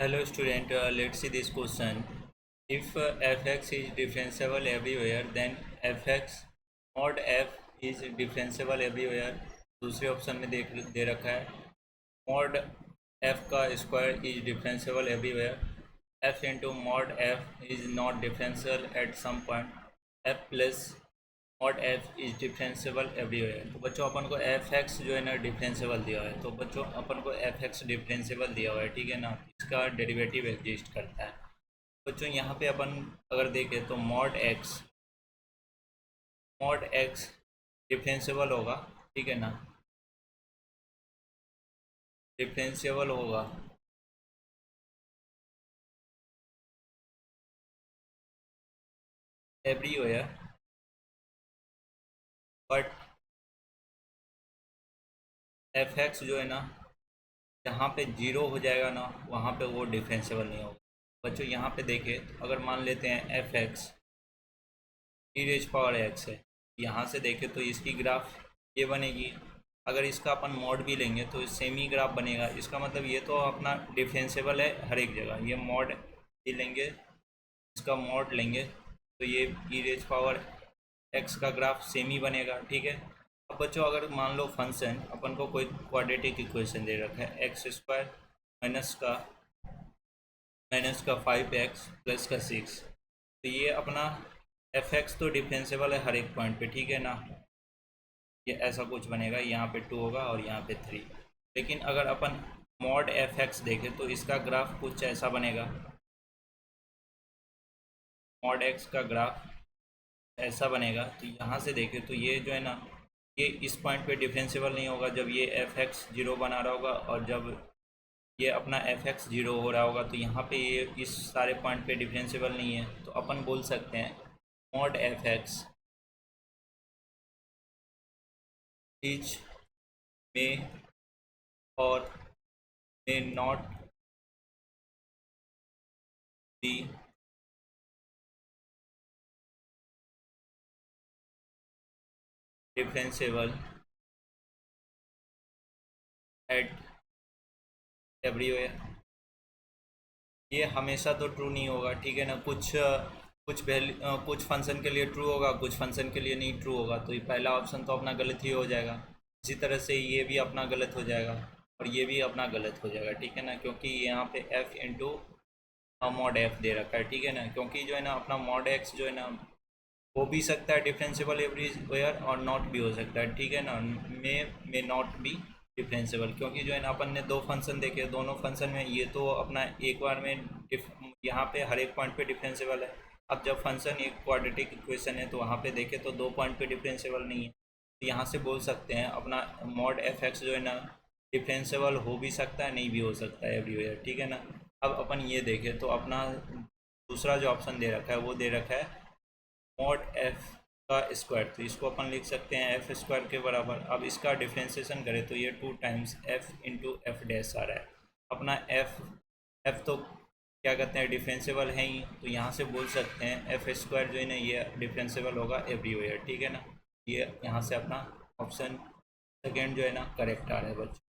Hello student, let's see this question. If fx is differentiable everywhere, then fx mod f is differentiable everywhere. दूसरे option में दे रखा है mod f का square is differentiable everywhere. f into mod f is not differential at some point. f plus mod f is differentiable everywhere. तो बच्चों अपन को fx जो है ना डिफरेंशिएबल दिया हुआ है. तो बच्चों अपन को fx डिफरेंशिएबल दिया हुआ है, ठीक है ना. इसका डेरिवेटिव एग्जिस्ट करता है. बच्चों यहाँ पे अपन अगर देखें तो mod x डिफरेंशिएबल होगा, ठीक है ना. डिफरेंशिएबल होगा एवरीवेयर, बट fx जो है ना जहाँ पे जीरो हो जाएगा ना वहाँ पे वो डिफरेंशिएबल नहीं होगा. बच्चों यहाँ पे देखें तो अगर मान लेते हैं fx e raise power x है, यहाँ से देखें तो इसकी ग्राफ ये बनेगी. अगर इसका अपन मॉड भी लेंगे तो सेम ही ग्राफ बनेगा. इसका मतलब ये तो अपना डिफरेंशिएबल है हर एक जगह. ये मॉड भी लेंगे, इसका मॉड लेंगे तो ये ई रेज पावर x का ग्राफ सेम ही बनेगा, ठीक है. अब बच्चों अगर मान लो फंक्शन अपन को कोई क्वाड्रेटिक इक्वेशन दे रखा है एक्स स्क्वायर माइनस का 5x प्लस का 6, तो ये अपना fx तो डिफरेंशिएबल है हर एक पॉइंट पे, ठीक है ना. ये ऐसा कुछ बनेगा, यहाँ पे 2 होगा और यहाँ पे 3. लेकिन अगर अपन मॉड fx देखें तो इसका ग्राफ कुछ ऐसा बनेगा. मॉड x का ग्राफ ऐसा बनेगा. तो यहाँ से देखें तो ये जो है ना ये इस पॉइंट पे डिफरेंशिएबल नहीं होगा जब ये fx 0 बना रहा होगा, और जब ये अपना fx 0 हो रहा होगा तो यहाँ पे ये इस सारे पॉइंट पे डिफरेंशिएबल नहीं है. तो अपन बोल सकते हैं मॉड fx इज मे और may not be differentiable eight everywhere. ये हमेशा तो ट्रू नहीं होगा, ठीक है ना. कुछ फंक्शन के लिए ट्रू होगा, कुछ फंक्शन के लिए नहीं ट्रू होगा. तो ये पहला ऑप्शन तो अपना गलत ही हो जाएगा. इसी तरह से ये भी अपना गलत हो जाएगा और ये भी अपना गलत हो जाएगा, ठीक है ना. क्योंकि यहाँ पे f इंटू मॉड f दे रखा है, ठीक है ना. क्योंकि जो है ना अपना मॉड x जो है ना हो भी सकता है डिफरेंशिएबल एवरीवेयर और नॉट भी हो सकता है, ठीक है ना. मे नॉट बी डिफरेंशिएबल, क्योंकि जो है ना अपन ने दो फंक्शन देखे, दोनों फंक्शन में ये तो अपना एक बार में यहाँ पे हर एक पॉइंट पे डिफरेंशिएबल है. अब जब फंक्शन एक क्वाड्रेटिक इक्वेशन है तो वहाँ पे देखें तो दो पॉइंट पे डिफरेंशिएबल नहीं है. तो यहाँ से बोल सकते हैं अपना मॉड fx जो है ना डिफरेंशिएबल हो भी सकता है, नहीं भी हो सकता है एवरीवेयर, ठीक है ना. अब अपन ये देखें तो अपना दूसरा जो ऑप्शन दे रखा है वो दे रखा है मॉड f का स्क्वायर. तो इसको अपन लिख सकते हैं f स्क्वायर के बराबर. अब इसका डिफ्रेंसिएशन करें तो ये 2 times f into F dash आ रहा है. अपना f तो क्या कहते हैं डिफरेंशिएबल है ही. तो यहाँ से बोल सकते हैं f स्क्वायर जो है ना ये डिफरेंशिएबल होगा एवरीवेयर, ठीक है ना. ये यहाँ से अपना ऑप्शन सेकेंड जो है ना करेक्ट आ रहा है बच्चों.